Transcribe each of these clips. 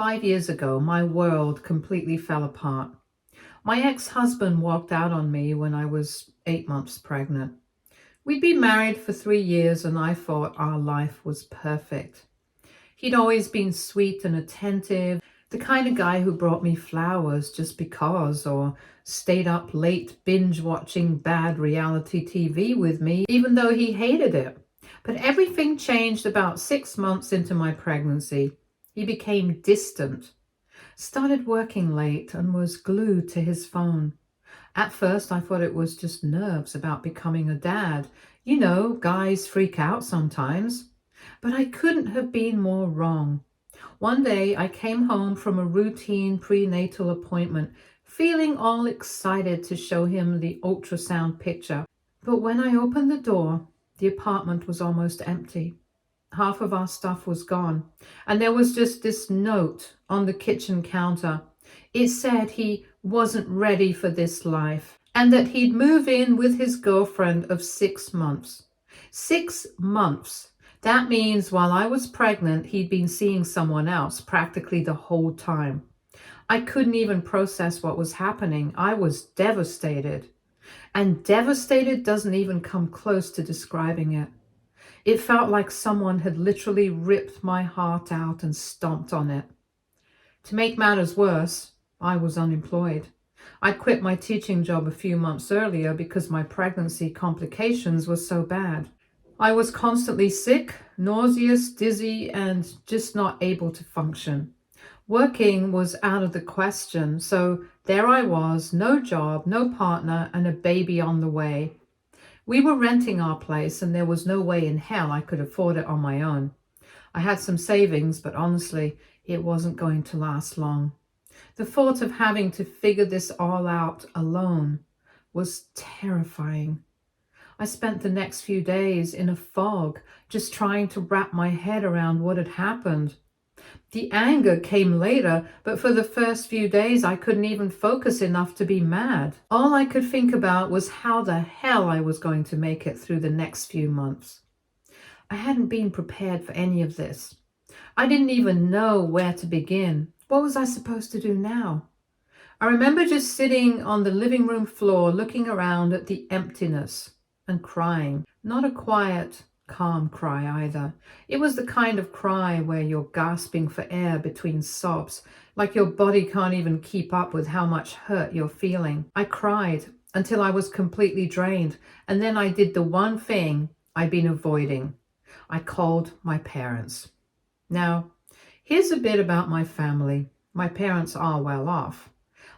5 years ago, my world completely fell apart. My ex-husband walked out on me when I was 8 months pregnant. We'd been married for 3 years and I thought our life was perfect. He'd always been sweet and attentive, the kind of guy who brought me flowers just because, or stayed up late binge watching bad reality TV with me, even though he hated it. But everything changed about 6 months into my pregnancy. He became distant, started working late, and was glued to his phone. At first, I thought it was just nerves about becoming a dad. You know, guys freak out sometimes. But I couldn't have been more wrong. One day, I came home from a routine prenatal appointment, feeling all excited to show him the ultrasound picture. But when I opened the door, the apartment was almost empty. Half of our stuff was gone, and there was just this note on the kitchen counter. It said he wasn't ready for this life and that he'd move in with his girlfriend of 6 months. 6 months. That means while I was pregnant, he'd been seeing someone else practically the whole time. I couldn't even process what was happening. I was devastated. And devastated doesn't even come close to describing it. It felt like someone had literally ripped my heart out and stomped on it. To make matters worse, I was unemployed. I'd quit my teaching job a few months earlier because my pregnancy complications were so bad. I was constantly sick, nauseous, dizzy, and just not able to function. Working was out of the question, so there I was, no job, no partner, and a baby on the way. We were renting our place, and there was no way in hell I could afford it on my own. I had some savings, but honestly, it wasn't going to last long. The thought of having to figure this all out alone was terrifying. I spent the next few days in a fog, just trying to wrap my head around what had happened. The anger came later, but for the first few days I couldn't even focus enough to be mad. All I could think about was how the hell I was going to make it through the next few months. I hadn't been prepared for any of this. I didn't even know where to begin. What was I supposed to do now? I remember just sitting on the living room floor looking around at the emptiness and crying. Not a quiet, calm cry either. It was the kind of cry where you're gasping for air between sobs, like your body can't even keep up with how much hurt you're feeling. I cried until I was completely drained, and then I did the one thing I'd been avoiding. I called my parents. Now, here's a bit about my family. My parents are well off.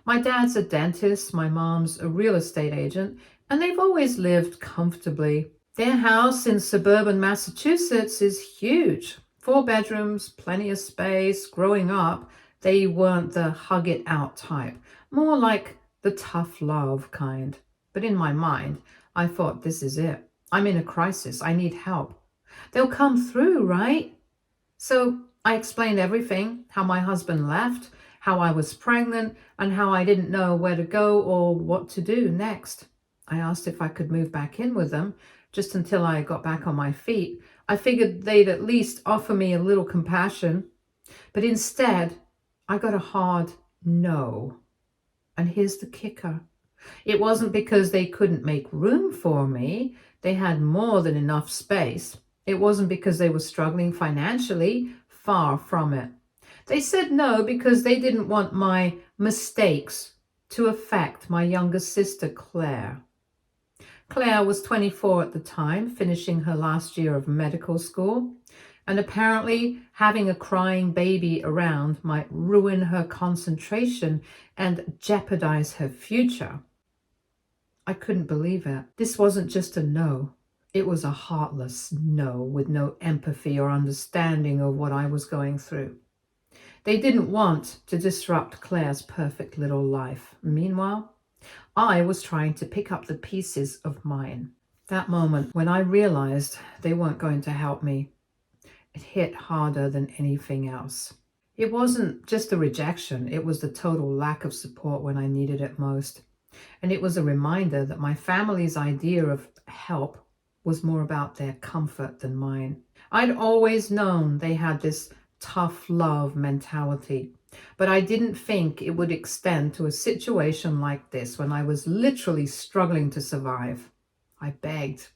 My dad's a dentist, my mom's a real estate agent, and they've always lived comfortably. Their house in suburban Massachusetts is huge. 4 bedrooms, plenty of space. Growing up, they weren't the hug it out type, more like the tough love kind. But in my mind, I thought, this is it. I'm in a crisis. I need help. They'll come through, right? So I explained everything, how my husband left, how I was pregnant, and how I didn't know where to go or what to do next. I asked if I could move back in with them, just until I got back on my feet. I figured they'd at least offer me a little compassion. But instead, I got a hard no. And here's the kicker. It wasn't because they couldn't make room for me. They had more than enough space. It wasn't because they were struggling financially. Far from it. They said no because they didn't want my mistakes to affect my younger sister, Claire. Claire was 24 at the time, finishing her last year of medical school, and apparently having a crying baby around might ruin her concentration and jeopardize her future. I couldn't believe it. This wasn't just a no. It was a heartless no with no empathy or understanding of what I was going through. They didn't want to disrupt Claire's perfect little life. Meanwhile, I was trying to pick up the pieces of mine. That moment when I realized they weren't going to help me, it hit harder than anything else. It wasn't just a rejection, it was the total lack of support when I needed it most. And it was a reminder that my family's idea of help was more about their comfort than mine. I'd always known they had this tough love mentality. But I didn't think it would extend to a situation like this when I was literally struggling to survive. I begged.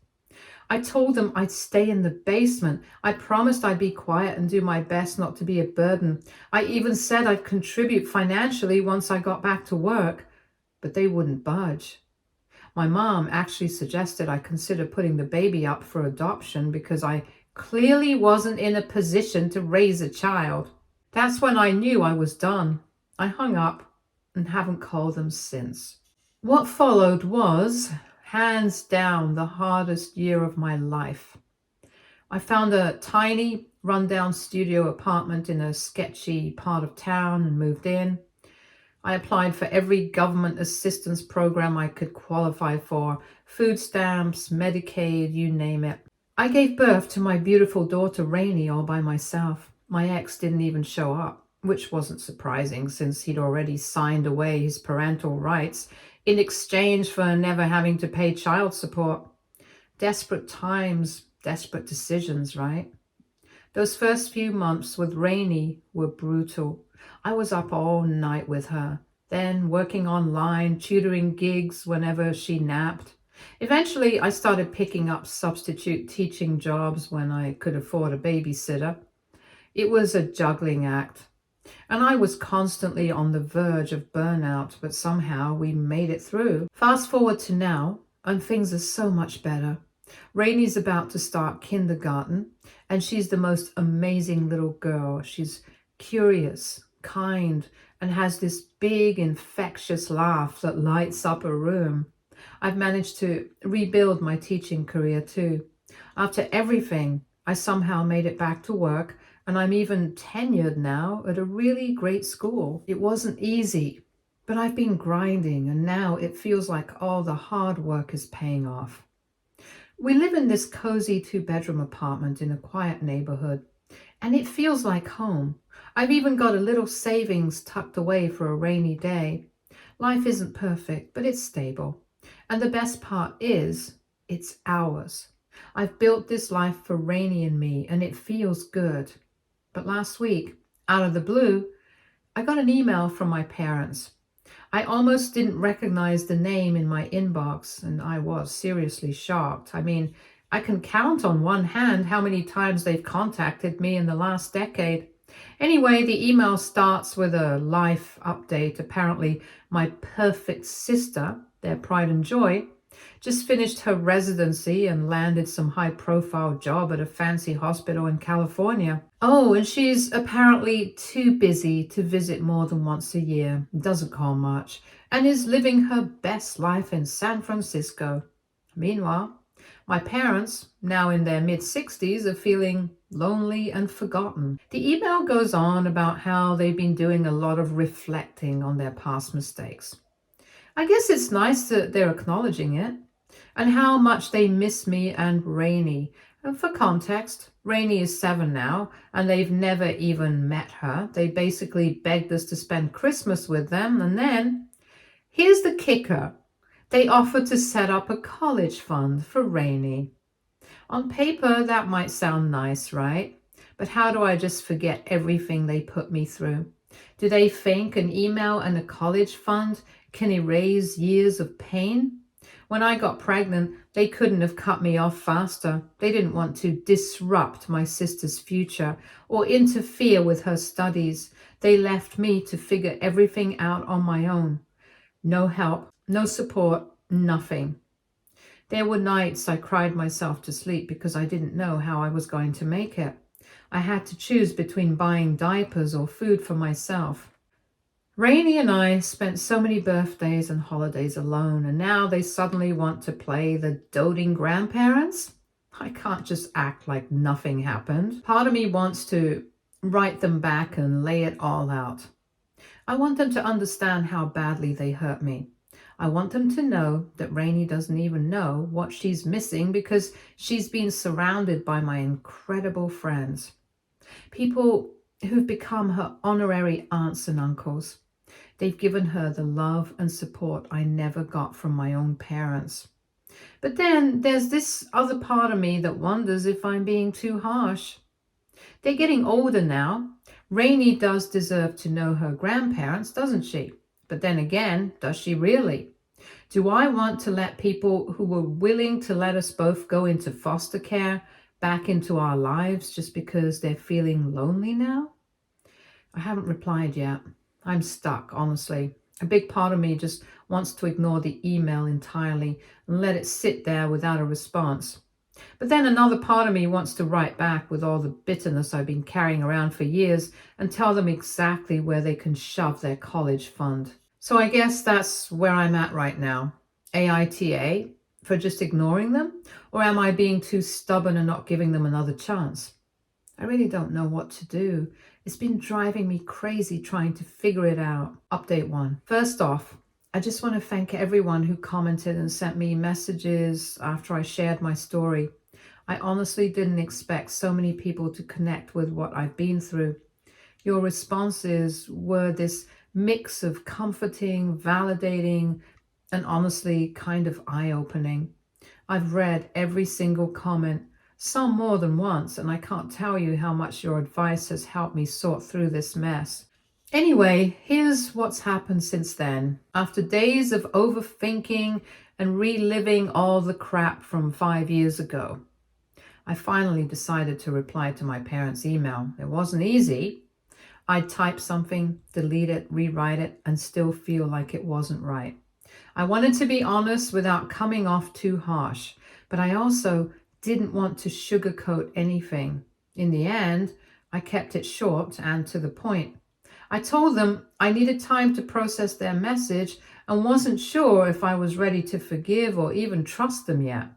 I told them I'd stay in the basement. I promised I'd be quiet and do my best not to be a burden. I even said I'd contribute financially once I got back to work, but they wouldn't budge. My mom actually suggested I consider putting the baby up for adoption because I clearly wasn't in a position to raise a child. That's when I knew I was done. I hung up and haven't called them since. What followed was, hands down, the hardest year of my life. I found a tiny, rundown studio apartment in a sketchy part of town and moved in. I applied for every government assistance program I could qualify for, food stamps, Medicaid, you name it. I gave birth to my beautiful daughter Rainey all by myself. My ex didn't even show up, which wasn't surprising since he'd already signed away his parental rights in exchange for never having to pay child support. Desperate times, desperate decisions, right? Those first few months with Rainey were brutal. I was up all night with her, then working online, tutoring gigs whenever she napped. Eventually, I started picking up substitute teaching jobs when I could afford a babysitter. It was a juggling act, and I was constantly on the verge of burnout, but somehow we made it through. Fast forward to now, and things are so much better. Rainey's about to start kindergarten, and she's the most amazing little girl. She's curious, kind, and has this big, infectious laugh that lights up a room. I've managed to rebuild my teaching career too. After everything, I somehow made it back to work, and I'm even tenured now at a really great school. It wasn't easy, but I've been grinding, and now it feels like all the hard work is paying off. We live in this cozy 2-bedroom apartment in a quiet neighborhood, and it feels like home. I've even got a little savings tucked away for a rainy day. Life isn't perfect, but it's stable. And the best part is, it's ours. I've built this life for Rainy and me, and it feels good. But last week, out of the blue, I got an email from my parents. I almost didn't recognize the name in my inbox, and I was seriously shocked. I mean, I can count on one hand how many times they've contacted me in the last decade. Anyway, the email starts with a life update. Apparently, my perfect sister, their pride and joy, just finished her residency and landed some high-profile job at a fancy hospital in California. Oh, and she's apparently too busy to visit more than once a year, doesn't call much, and is living her best life in San Francisco. Meanwhile, my parents, now in their mid-60s, are feeling lonely and forgotten. The email goes on about how they've been doing a lot of reflecting on their past mistakes. I guess it's nice that they're acknowledging it, and how much they miss me and Rainy. And for context, Rainy is 7 now, and they've never even met her. They basically begged us to spend Christmas with them, and then, here's the kicker. They offered to set up a college fund for Rainy. On paper, that might sound nice, right? But how do I just forget everything they put me through? Do they think an email and a college fund can erase years of pain? When I got pregnant, they couldn't have cut me off faster. They didn't want to disrupt my sister's future or interfere with her studies. They left me to figure everything out on my own. No help, no support, nothing. There were nights I cried myself to sleep because I didn't know how I was going to make it. I had to choose between buying diapers or food for myself. Rainy and I spent so many birthdays and holidays alone, and now they suddenly want to play the doting grandparents? I can't just act like nothing happened. Part of me wants to write them back and lay it all out. I want them to understand how badly they hurt me. I want them to know that Rainy doesn't even know what she's missing because she's been surrounded by my incredible friends. People who've become her honorary aunts and uncles. They've given her the love and support I never got from my own parents. But then there's this other part of me that wonders if I'm being too harsh. They're getting older now, Rainey does deserve to know her grandparents, doesn't she? But then again, does she really? Do I want to let people who were willing to let us both go into foster care back into our lives just because they're feeling lonely now? I haven't replied yet. I'm stuck, honestly. A big part of me just wants to ignore the email entirely and let it sit there without a response. But then another part of me wants to write back with all the bitterness I've been carrying around for years and tell them exactly where they can shove their college fund. So I guess that's where I'm at right now. AITA for just ignoring them? Or am I being too stubborn and not giving them another chance? I really don't know what to do. It's been driving me crazy trying to figure it out. Update 1. First off, I just want to thank everyone who commented and sent me messages after I shared my story. I honestly didn't expect so many people to connect with what I've been through. Your responses were this mix of comforting, validating, and honestly kind of eye-opening. I've read every single comment, some more than once, and I can't tell you how much your advice has helped me sort through this mess. Anyway, here's what's happened since then. After days of overthinking and reliving all the crap from 5 years ago, I finally decided to reply to my parents' email. It wasn't easy. I'd type something, delete it, rewrite it, and still feel like it wasn't right. I wanted to be honest without coming off too harsh, but I also didn't want to sugarcoat anything. In the end, I kept it short and to the point. I told them I needed time to process their message and wasn't sure if I was ready to forgive or even trust them yet.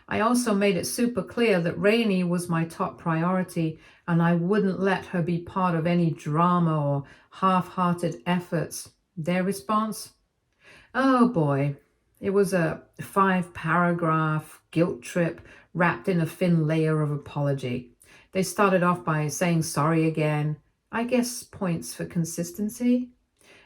I also made it super clear that Rainey was my top priority and I wouldn't let her be part of any drama or half-hearted efforts. Their response? Oh boy, it was a 5-paragraph guilt trip wrapped in a thin layer of apology. They started off by saying sorry again, I guess points for consistency.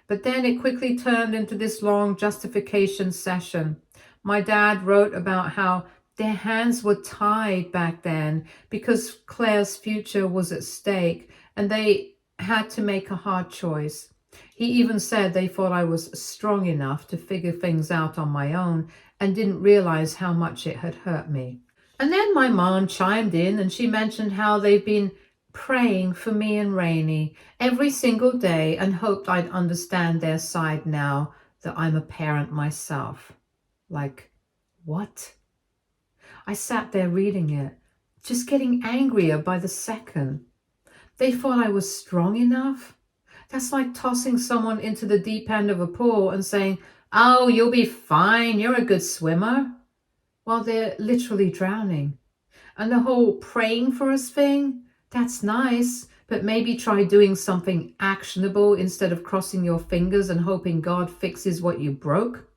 But then it quickly turned into this long justification session. My dad wrote about how their hands were tied back then because Claire's future was at stake and they had to make a hard choice. He even said they thought I was strong enough to figure things out on my own and didn't realize how much it had hurt me. And then my mom chimed in and she mentioned how they've been praying for me and Rainey every single day and hoped I'd understand their side now that I'm a parent myself. Like, what? I sat there reading it, just getting angrier by the second. They thought I was strong enough? That's like tossing someone into the deep end of a pool and saying, oh, you'll be fine, you're a good swimmer, while they're literally drowning. And the whole praying for us thing, that's nice, but maybe try doing something actionable instead of crossing your fingers and hoping God fixes what you broke.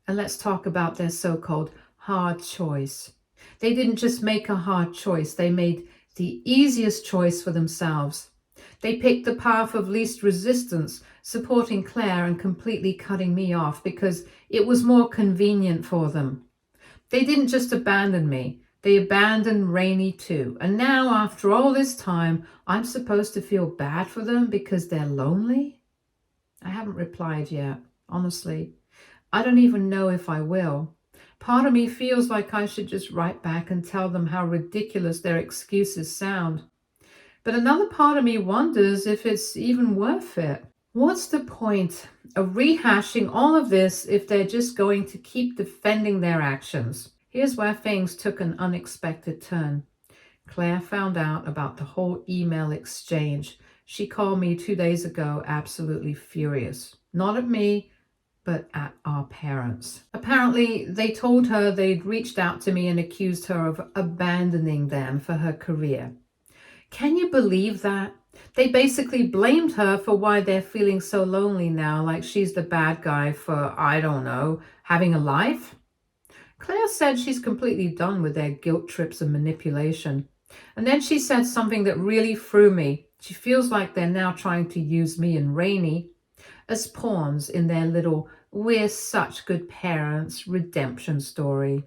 And let's talk about their so-called hard choice. They didn't just make a hard choice, they made the easiest choice for themselves. They picked the path of least resistance, supporting Claire and completely cutting me off because it was more convenient for them. They didn't just abandon me, they abandoned Rainey too. And now, after all this time, I'm supposed to feel bad for them because they're lonely? I haven't replied yet, honestly. I don't even know if I will. Part of me feels like I should just write back and tell them how ridiculous their excuses sound. But another part of me wonders if it's even worth it. What's the point of rehashing all of this if they're just going to keep defending their actions? Here's where things took an unexpected turn. Claire found out about the whole email exchange. She called me 2 days ago, absolutely furious. Not at me, but at our parents. Apparently, they told her they'd reached out to me and accused her of abandoning them for her career. Can you believe that? They basically blamed her for why they're feeling so lonely now, like she's the bad guy for, I don't know, having a life. Claire said she's completely done with their guilt trips and manipulation. And then she said something that really threw me. She feels like they're now trying to use me and Rainey as pawns in their little "we're such good parents" redemption story.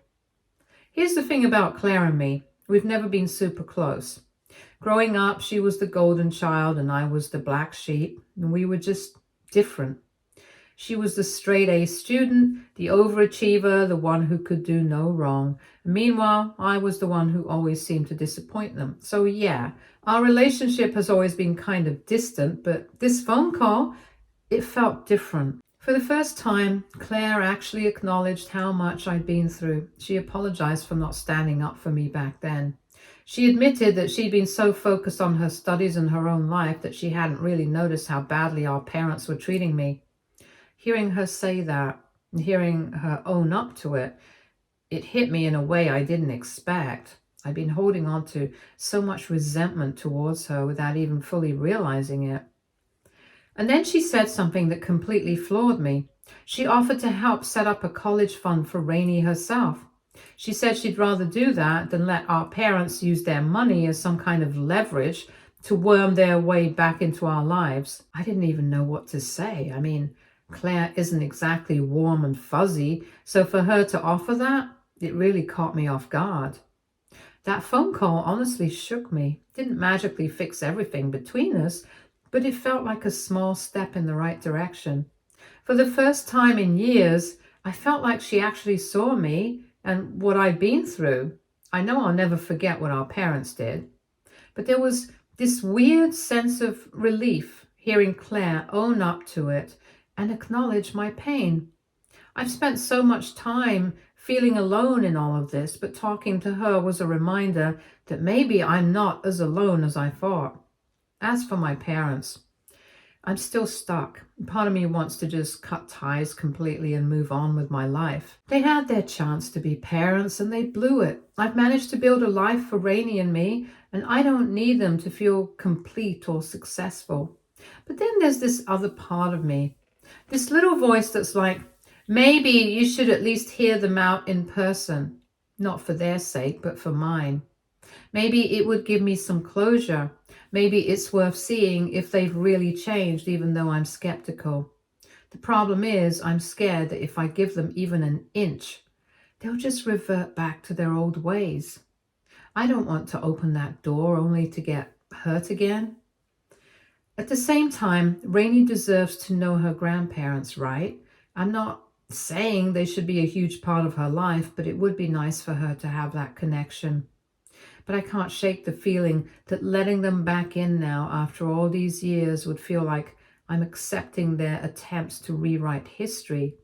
Here's the thing about Claire and me. We've never been super close. Growing up, she was the golden child and I was the black sheep, and we were just different. She was the straight A student, the overachiever, the one who could do no wrong. Meanwhile, I was the one who always seemed to disappoint them. So yeah, our relationship has always been kind of distant, but this phone call, it felt different. For the first time, Claire actually acknowledged how much I'd been through. She apologized for not standing up for me back then. She admitted that she'd been so focused on her studies and her own life that she hadn't really noticed how badly our parents were treating me. Hearing her say that and hearing her own up to it, it hit me in a way I didn't expect. I'd been holding on to so much resentment towards her without even fully realizing it. And then she said something that completely floored me. She offered to help set up a college fund for Rainey herself. She said she'd rather do that than let our parents use their money as some kind of leverage to worm their way back into our lives. I didn't even know what to say. I mean, Claire isn't exactly warm and fuzzy, so for her to offer that, it really caught me off guard. That phone call honestly shook me. It didn't magically fix everything between us, but it felt like a small step in the right direction. For the first time in years, I felt like she actually saw me and what I'd been through. I know I'll never forget what our parents did, but there was this weird sense of relief hearing Claire own up to it and acknowledge my pain. I've spent so much time feeling alone in all of this, but talking to her was a reminder that maybe I'm not as alone as I thought. As for my parents, I'm still stuck. Part of me wants to just cut ties completely and move on with my life. They had their chance to be parents and they blew it. I've managed to build a life for Rainey and me, and I don't need them to feel complete or successful. But then there's this other part of me, this little voice that's like, maybe you should at least hear them out in person. Not for their sake, but for mine. Maybe it would give me some closure. Maybe it's worth seeing if they've really changed, even though I'm skeptical. The problem is, I'm scared that if I give them even an inch, they'll just revert back to their old ways. I don't want to open that door only to get hurt again. At the same time, Rainey deserves to know her grandparents, right? I'm not saying they should be a huge part of her life, but it would be nice for her to have that connection. But I can't shake the feeling that letting them back in now after all these years would feel like I'm accepting their attempts to rewrite history.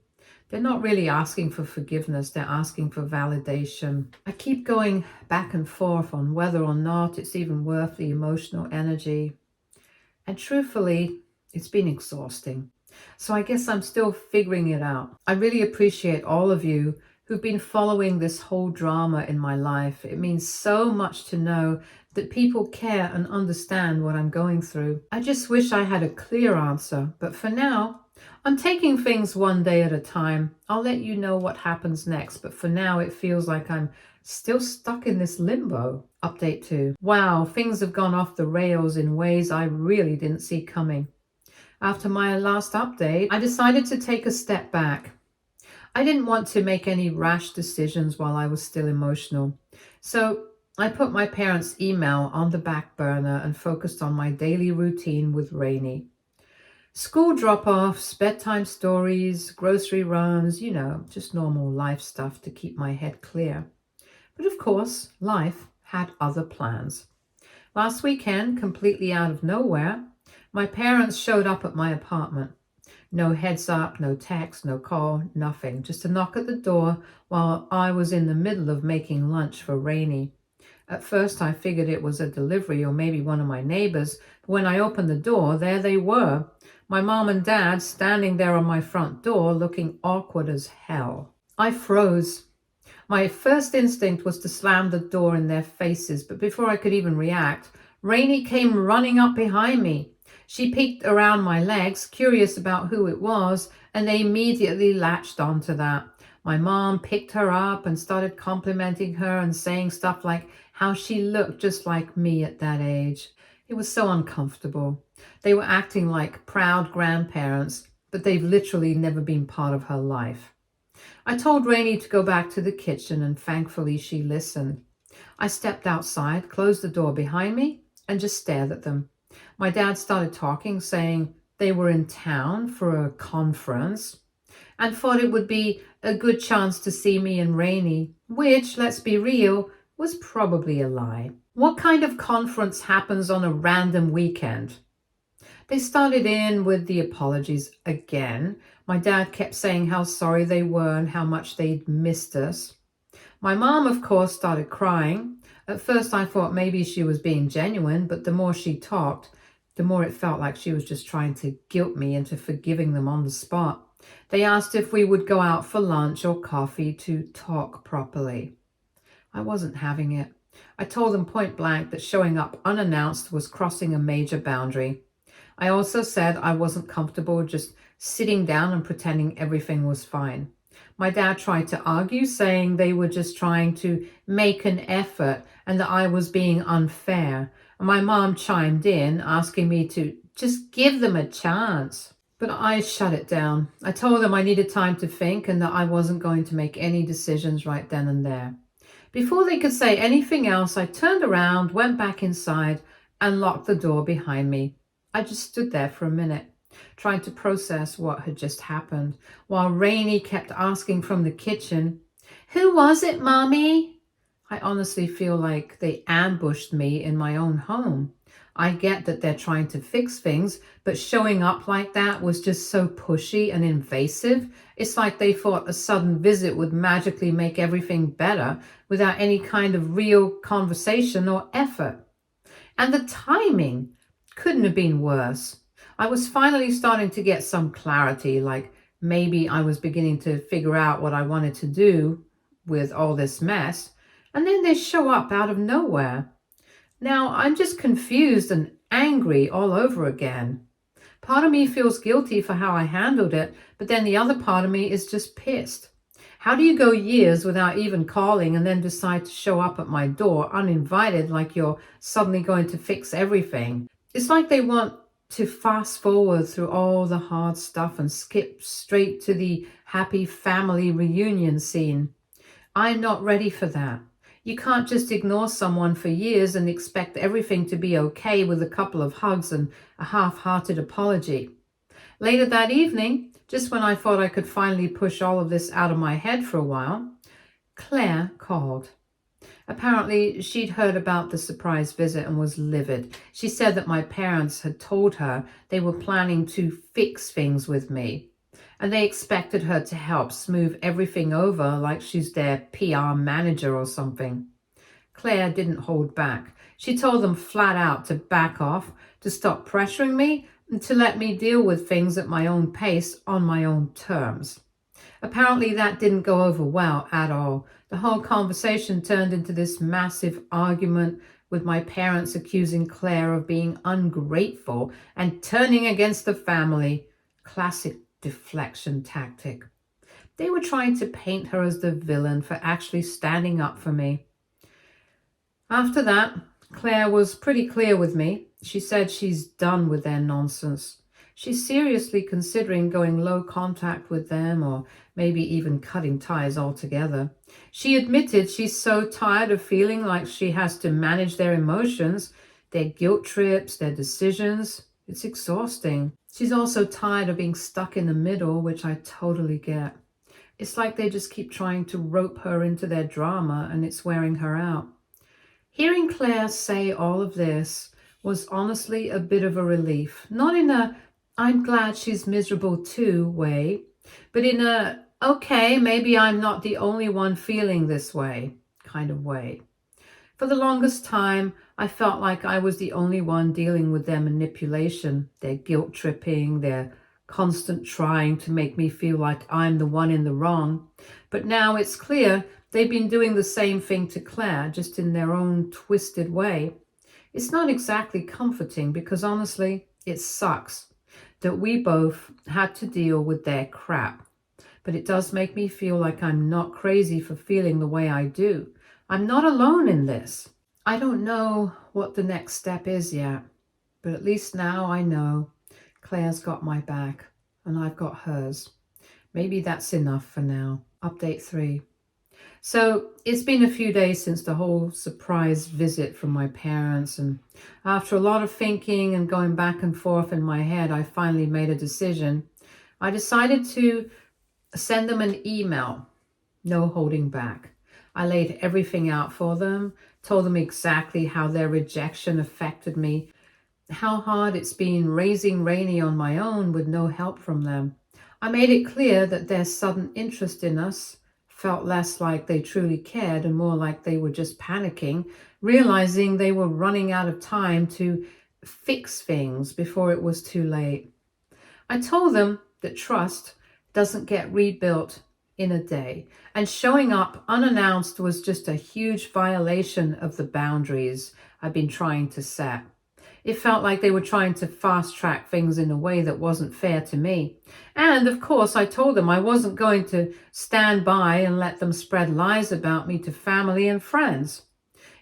They're not really asking for forgiveness, they're asking for validation. I keep going back and forth on whether or not it's even worth the emotional energy. And truthfully, it's been exhausting. So I guess I'm still figuring it out. I really appreciate all of you who've been following this whole drama in my life. It means so much to know that people care and understand what I'm going through. I just wish I had a clear answer, but for now, I'm taking things one day at a time. I'll let you know what happens next, but for now it feels like I'm still stuck in this limbo. Update 2. Wow, things have gone off the rails in ways I really didn't see coming. After my last update, I decided to take a step back. I didn't want to make any rash decisions while I was still emotional. So I put my parents' email on the back burner and focused on my daily routine with Rainey. School drop-offs, bedtime stories, grocery runs, just normal life stuff to keep my head clear. But of course, life had other plans. Last weekend, completely out of nowhere, my parents showed up at my apartment. No heads up, no text, no call, nothing. Just a knock at the door while I was in the middle of making lunch for Rainey. At first I figured it was a delivery or maybe one of my neighbors. But when I opened the door, there they were. My mom and dad standing there on my front door looking awkward as hell. I froze. My first instinct was to slam the door in their faces, but before I could even react, Rainey came running up behind me. She peeked around my legs, curious about who it was, and they immediately latched onto that. My mom picked her up and started complimenting her and saying stuff like how she looked just like me at that age. It was so uncomfortable. They were acting like proud grandparents, but they've literally never been part of her life. I told Rainey to go back to the kitchen, and thankfully she listened. I stepped outside, closed the door behind me, and just stared at them. My dad started talking, saying they were in town for a conference and thought it would be a good chance to see me and Rainey, which, let's be real, was probably a lie. What kind of conference happens on a random weekend? They started in with the apologies again. My dad kept saying how sorry they were and how much they'd missed us. My mom, of course, started crying. At first, I thought maybe she was being genuine, but the more she talked, the more it felt like she was just trying to guilt me into forgiving them on the spot. They asked if we would go out for lunch or coffee to talk properly. I wasn't having it. I told them point blank that showing up unannounced was crossing a major boundary. I also said I wasn't comfortable just sitting down and pretending everything was fine. My dad tried to argue, saying they were just trying to make an effort and that I was being unfair. And my mom chimed in, asking me to just give them a chance. But I shut it down. I told them I needed time to think and that I wasn't going to make any decisions right then and there. Before they could say anything else, I turned around, went back inside, and locked the door behind me. I just stood there for a minute, trying to process what had just happened, while Rainey kept asking from the kitchen, "Who was it, Mommy?" I honestly feel like they ambushed me in my own home. I get that they're trying to fix things, but showing up like that was just so pushy and invasive. It's like they thought a sudden visit would magically make everything better without any kind of real conversation or effort. And the timing couldn't have been worse. I was finally starting to get some clarity, like maybe I was beginning to figure out what I wanted to do with all this mess, and then they show up out of nowhere. Now I'm just confused and angry all over again. Part of me feels guilty for how I handled it, but then the other part of me is just pissed. How do you go years without even calling and then decide to show up at my door uninvited like you're suddenly going to fix everything? It's like they want to fast forward through all the hard stuff and skip straight to the happy family reunion scene. I'm not ready for that. You can't just ignore someone for years and expect everything to be okay with a couple of hugs and a half-hearted apology. Later that evening, just when I thought I could finally push all of this out of my head for a while, Claire called. Apparently, she'd heard about the surprise visit and was livid. She said that my parents had told her they were planning to fix things with me, and they expected her to help smooth everything over like she's their PR manager or something. Claire didn't hold back. She told them flat out to back off, to stop pressuring me, and to let me deal with things at my own pace on my own terms. Apparently that didn't go over well at all. The whole conversation turned into this massive argument with my parents accusing Claire of being ungrateful and turning against the family. Classic deflection tactic. They were trying to paint her as the villain for actually standing up for me. After that, Claire was pretty clear with me. She said she's done with their nonsense. She's seriously considering going low contact with them or maybe even cutting ties altogether. She admitted she's so tired of feeling like she has to manage their emotions, their guilt trips, their decisions. It's exhausting. She's also tired of being stuck in the middle, which I totally get. It's like they just keep trying to rope her into their drama and it's wearing her out. Hearing Claire say all of this was honestly a bit of a relief. Not in a "I'm glad she's miserable too" way, but in a "okay, maybe I'm not the only one feeling this way" kind of way. For the longest time, I felt like I was the only one dealing with their manipulation, their guilt tripping, their constant trying to make me feel like I'm the one in the wrong. But now it's clear they've been doing the same thing to Claire, just in their own twisted way. It's not exactly comforting because honestly, it sucks that we both had to deal with their crap. But it does make me feel like I'm not crazy for feeling the way I do. I'm not alone in this. I don't know what the next step is yet, but at least now I know Claire's got my back and I've got hers. Maybe that's enough for now. Update 3. So it's been a few days since the whole surprise visit from my parents, and after a lot of thinking and going back and forth in my head, I finally made a decision. I decided to send them an email, no holding back. I laid everything out for them, told them exactly how their rejection affected me, how hard it's been raising Rainey on my own with no help from them. I made it clear that their sudden interest in us felt less like they truly cared and more like they were just panicking, realizing they were running out of time to fix things before it was too late. I told them that trust doesn't get rebuilt in a day, and showing up unannounced was just a huge violation of the boundaries I've been trying to set. It felt like they were trying to fast track things in a way that wasn't fair to me. And of course, I told them I wasn't going to stand by and let them spread lies about me to family and friends.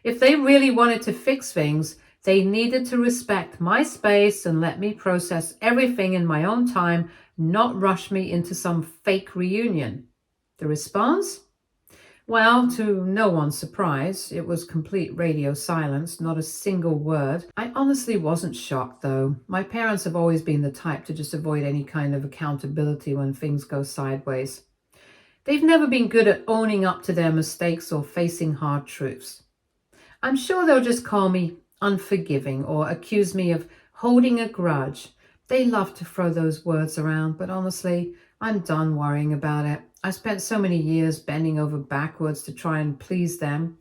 If they really wanted to fix things, they needed to respect my space and let me process everything in my own time, not rush me into some fake reunion. The response? Well, to no one's surprise, it was complete radio silence, not a single word. I honestly wasn't shocked, though. My parents have always been the type to just avoid any kind of accountability when things go sideways. They've never been good at owning up to their mistakes or facing hard truths. I'm sure they'll just call me unforgiving or accuse me of holding a grudge. They love to throw those words around, but honestly, I'm done worrying about it. I spent so many years bending over backwards to try and please them,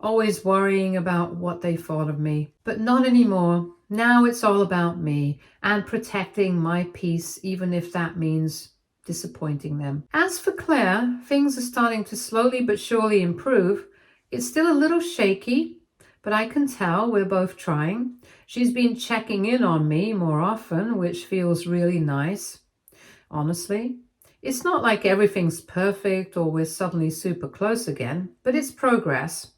always worrying about what they thought of me. But not anymore. Now it's all about me and protecting my peace, even if that means disappointing them. As for Claire, things are starting to slowly but surely improve. It's still a little shaky, but I can tell we're both trying. She's been checking in on me more often, which feels really nice. Honestly, it's not like everything's perfect or we're suddenly super close again, but it's progress,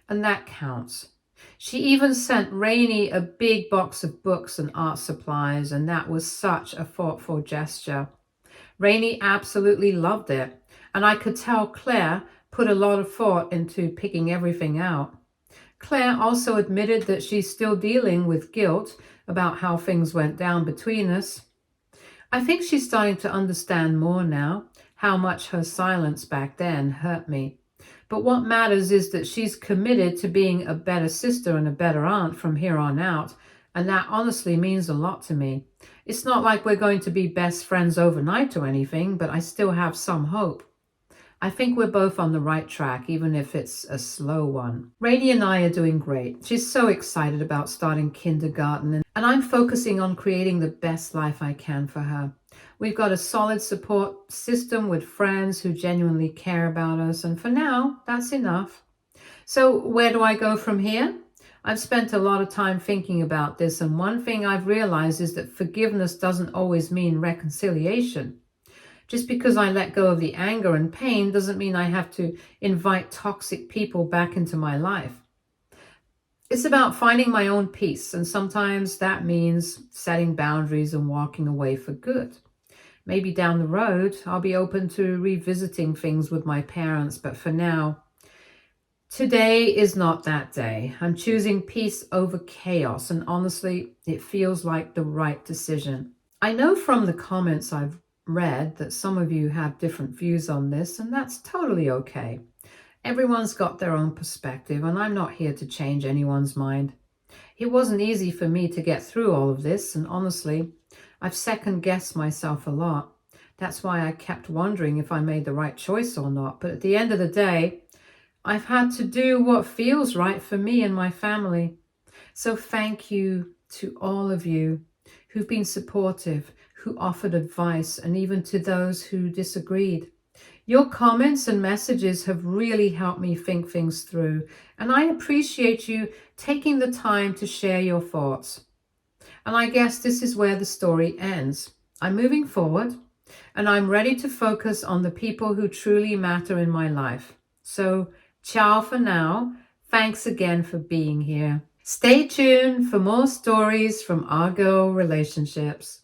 and that counts. She even sent Rainey a big box of books and art supplies, and that was such a thoughtful gesture. Rainey absolutely loved it, and I could tell Claire put a lot of thought into picking everything out. Claire also admitted that she's still dealing with guilt about how things went down between us. I think she's starting to understand more now how much her silence back then hurt me. But what matters is that she's committed to being a better sister and a better aunt from here on out, and that honestly means a lot to me. It's not like we're going to be best friends overnight or anything, but I still have some hope. I think we're both on the right track, even if it's a slow one. Rainey and I are doing great. She's so excited about starting kindergarten, and I'm focusing on creating the best life I can for her. We've got a solid support system with friends who genuinely care about us, and for now, that's enough. So where do I go from here? I've spent a lot of time thinking about this, and one thing I've realized is that forgiveness doesn't always mean reconciliation. Just because I let go of the anger and pain doesn't mean I have to invite toxic people back into my life. It's about finding my own peace, and sometimes that means setting boundaries and walking away for good. Maybe down the road, I'll be open to revisiting things with my parents, but for now, today is not that day. I'm choosing peace over chaos, and honestly, it feels like the right decision. I know from the comments I've read that some of you have different views on this, and that's totally okay. Everyone's got their own perspective, and I'm not here to change anyone's mind. It wasn't easy for me to get through all of this, and honestly, I've second-guessed myself a lot. That's why I kept wondering if I made the right choice or not. But at the end of the day, I've had to do what feels right for me and my family. So thank you to all of you who've been supportive, who offered advice, and even to those who disagreed. Your comments and messages have really helped me think things through, and I appreciate you taking the time to share your thoughts. And I guess this is where the story ends. I'm moving forward, and I'm ready to focus on the people who truly matter in my life. So, ciao for now. Thanks again for being here. Stay tuned for more stories from our girl relationships.